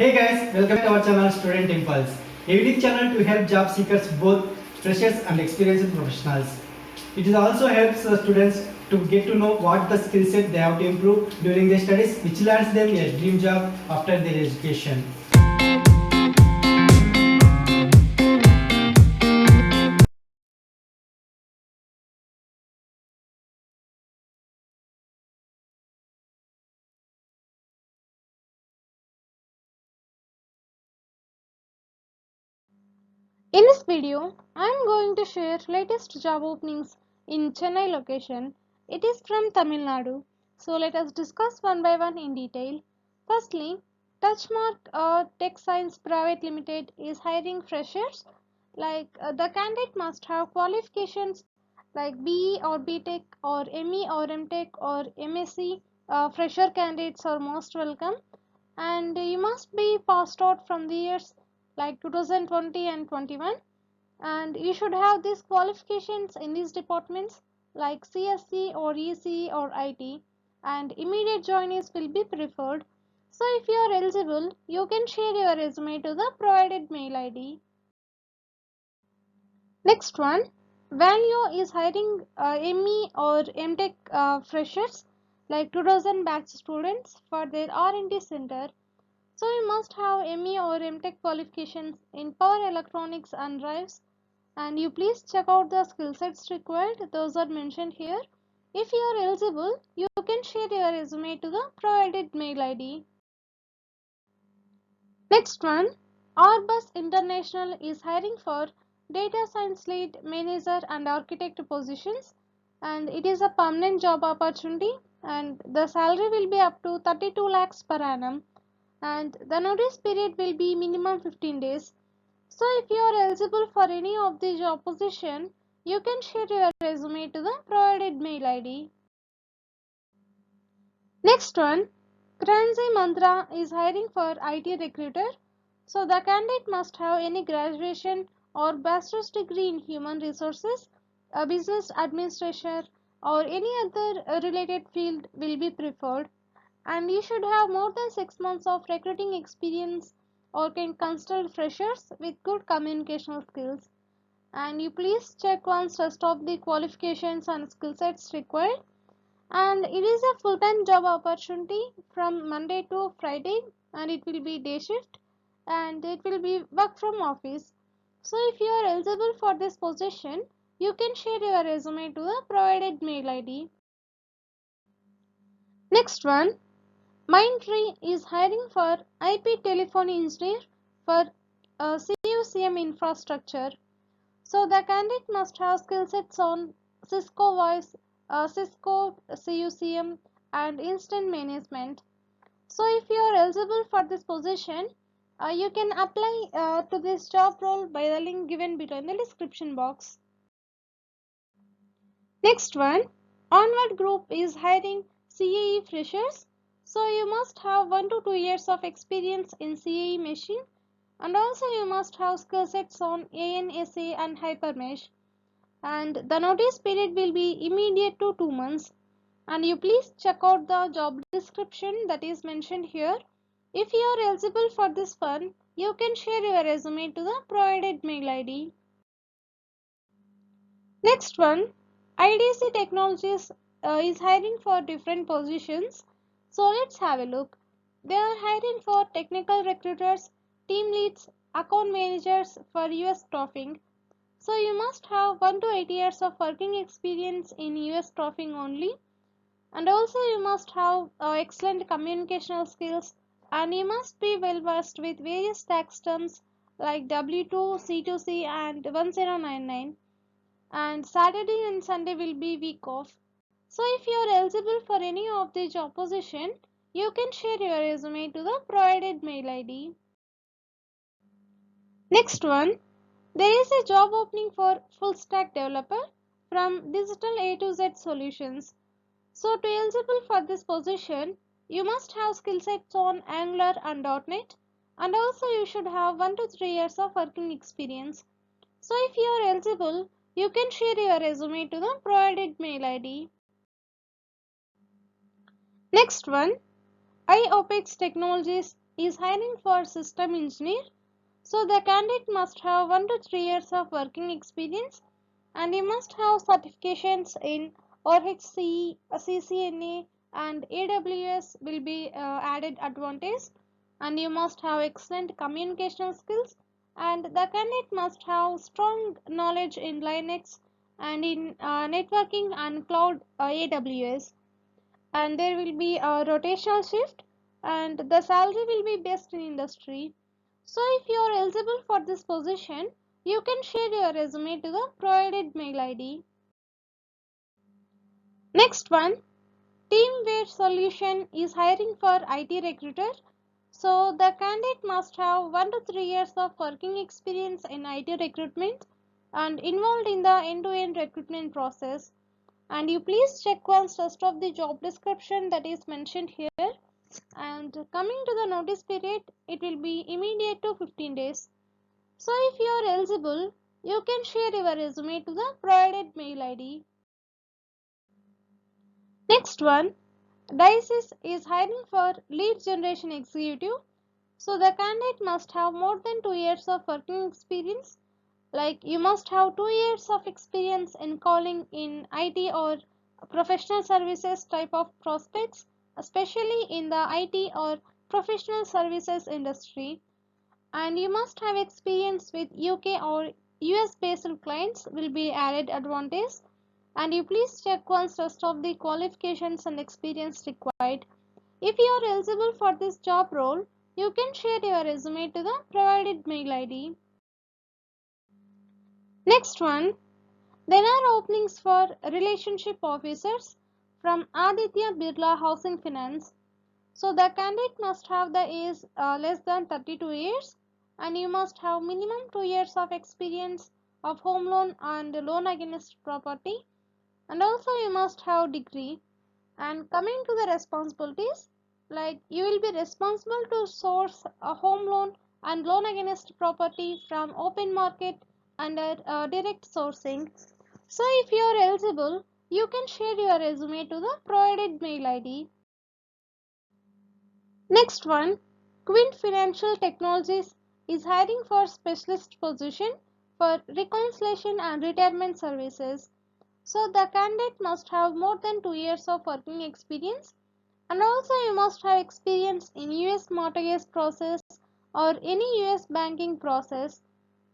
Hey guys, welcome to our channel Student Impulse, a unique channel to help job seekers, both freshers and experienced professionals. It also helps students to get to know what the skill set they have to improve during their studies, which lands them a dream job after their education. In this video, I am going to share latest job openings in Chennai location. It is from Tamil Nadu. So let us discuss one by one in detail. Firstly, Touchmark Tech Science Private Limited is hiring freshers. The candidate must have qualifications like BE or BTech or ME or MTech or MSc. Fresher candidates are most welcome, and you must be passed out from the years like 2020 and 21, and you should have these qualifications in these departments like CSC or EC or IT, and immediate joinees will be preferred. So if you are eligible, you can share your resume to the provided mail ID. Next one, Value is hiring ME or MTech freshers like 2000 batch students for their R&D center. So you must have ME or MTech qualifications in power electronics and drives, and you please check out the skill sets required. Those are mentioned here. If you are eligible, you can share your resume to the provided mail ID. Next one, Orbus International is hiring for data science lead, manager and architect positions, and it is a permanent job opportunity, and the salary will be up to 32 lakhs per annum, and the notice period will be minimum 15 days. So if you are eligible for any of the job position, you can share your resume to the provided mail ID. Next one, Cranzy Mantra is hiring for IT recruiter. So the candidate must have any graduation or bachelor's degree in human resources, a business administration or any other related field will be preferred, and you should have more than 6 months of recruiting experience or can consider freshers with good communication skills, and you please check once rest of the qualifications and skill sets required, and it is a full-time job opportunity from Monday to Friday, and it will be day shift and it will be work from office. So if you are eligible for this position, you can share your resume to the provided mail ID. Next one, Mindtree is hiring for IP telephony engineer for CUCM infrastructure. So the candidate must have skill sets on Cisco Voice, Cisco CUCM, and Instant Management. So if you are eligible for this position, you can apply to this job role by the link given below in the description box. Next one, Onward Group is hiring CAE freshers. So you must have 1 to 2 years of experience in CAE machine, and also you must have skill sets on ANSA and Hypermesh, and the notice period will be immediate to 2 months, and you please check out the job description that is mentioned here. If you are eligible for this one, you can share your resume to the provided mail ID. Next one, IDC Technologies is hiring for different positions. So let's have a look. They are hiring for technical recruiters, team leads, account managers for US staffing. So you must have 1 to 8 years of working experience in US staffing only, and also you must have excellent communicational skills, and you must be well versed with various tax terms like W2, C2C and 1099, and Saturday and Sunday will be week off. So if you are eligible for any of the job position, you can share your resume to the provided mail ID. Next one, there is a job opening for full stack developer from Digital A to Z Solutions. So to eligible for this position, you must have skill sets on Angular and .NET, and also you should have 1 to 3 years of working experience. So if you are eligible, you can share your resume to the provided mail ID. Next one, Idc Technologies is hiring for system engineer. So the candidate must have 1 to 3 years of working experience and you must have certifications in RHC, CCNA and AWS will be added advantage, and you must have excellent communication skills, and the candidate must have strong knowledge in Linux and in networking and cloud AWS, and there will be a rotational shift and the salary will be based in industry. So if you are eligible for this position, you can share your resume to the provided mail ID. Next one, Teamware Solution is hiring for IT recruiter. So the candidate must have 1 to 3 years of working experience in IT recruitment and involved in the end-to-end recruitment process. And you please check once rest of the job description that is mentioned here. And coming to the notice period, it will be immediate to 15 days. So if you are eligible, you can share your resume to the provided mail ID. Next one, Dice is hiring for lead generation executive. So the candidate must have more than 2 years of working experience. Like you must have 2 years of experience in calling in IT or professional services type of prospects, especially in the IT or professional services industry. And you must have experience with UK or US based clients will be added advantage, and you please check once rest of the qualifications and experience required. If you are eligible for this job role, you can share your resume to the provided mail ID. Next one, there are openings for relationship officers from Aditya Birla Housing Finance. So the candidate must have the age less than 32 years, and you must have minimum 2 years of experience of home loan and loan against property, and also you must have degree. And coming to the responsibilities, like you will be responsible to source a home loan and loan against property from open market under direct sourcing. So if you are eligible, you can share your resume to the provided mail ID. Next one, Quint Financial Technologies is hiring for specialist position for reconciliation and retirement services. So the candidate must have more than 2 years of working experience, and also you must have experience in US mortgage process or any US banking process,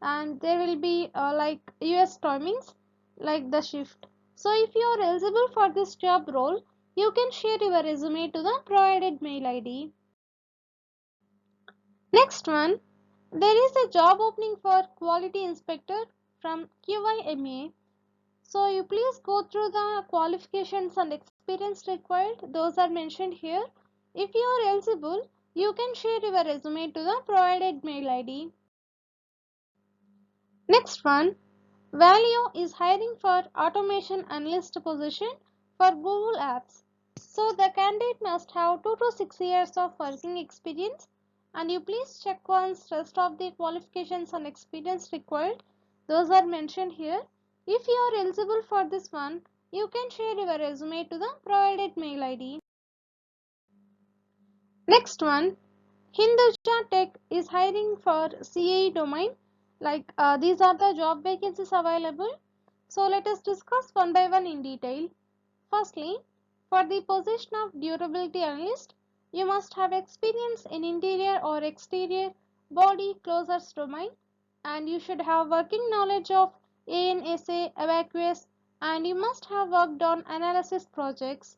and there will be like US timings like the shift. So if you are eligible for this job role, you can share your resume to the provided mail ID. Next one, there is a job opening for quality inspector from QIMA. So you please go through the qualifications and experience required. Those are mentioned here. If you are eligible, you can share your resume to the provided mail ID. Next one, Value is hiring for automation analyst position for Google Apps. So the candidate must have 2 to 6 years of working experience, and you please check once rest of the qualifications and experience required. Those are mentioned here. If you are eligible for this one, you can share your resume to the provided mail ID. Next one, Hinduja Tech is hiring for CAE domain. Like these are the job vacancies available. So let us discuss one by one in detail. Firstly, for the position of durability analyst, you must have experience in interior or exterior body closures domain, and you should have working knowledge of ANSA, evacuous, and you must have worked on analysis projects.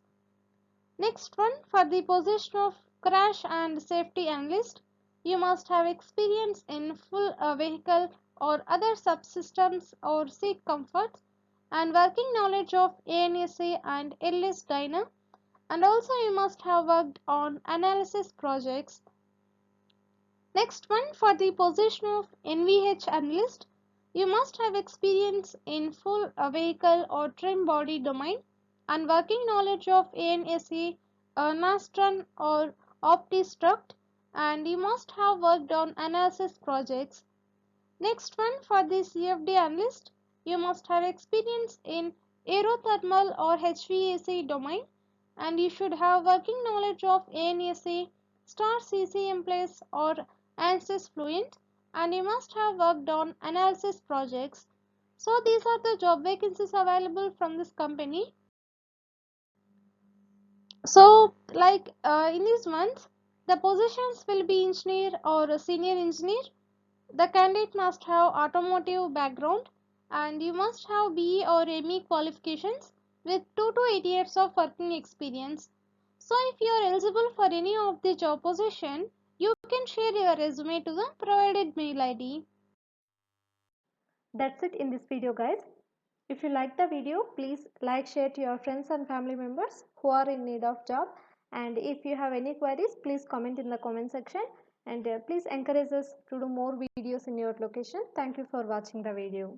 Next one, for the position of crash and safety analyst, you must have experience in full vehicle or other subsystems or seat comforts, and working knowledge of ANSA and LS Dyna, and also you must have worked on analysis projects. Next one, for the position of NVH analyst, you must have experience in full vehicle or trim body domain and working knowledge of ANSA, Nastran or OptiStruct, and you must have worked on analysis projects. Next one, for the CFD analyst, you must have experience in aerothermal or HVAC domain, and you should have working knowledge of ANSA, Star CCM Plus or ANSYS Fluent, and you must have worked on analysis projects. So these are the job vacancies available from this company. So in these months, the positions will be engineer or a senior engineer. The candidate must have automotive background and you must have BE or ME qualifications with 2 to 8 years of working experience. So if you are eligible for any of the job position, you can share your resume to the provided mail ID. That's it in this video, guys. If you like the video, please like, share to your friends and family members who are in need of job. And if you have any queries, please comment in the comment section. And please encourage us to do more videos in your location. Thank you for watching the video.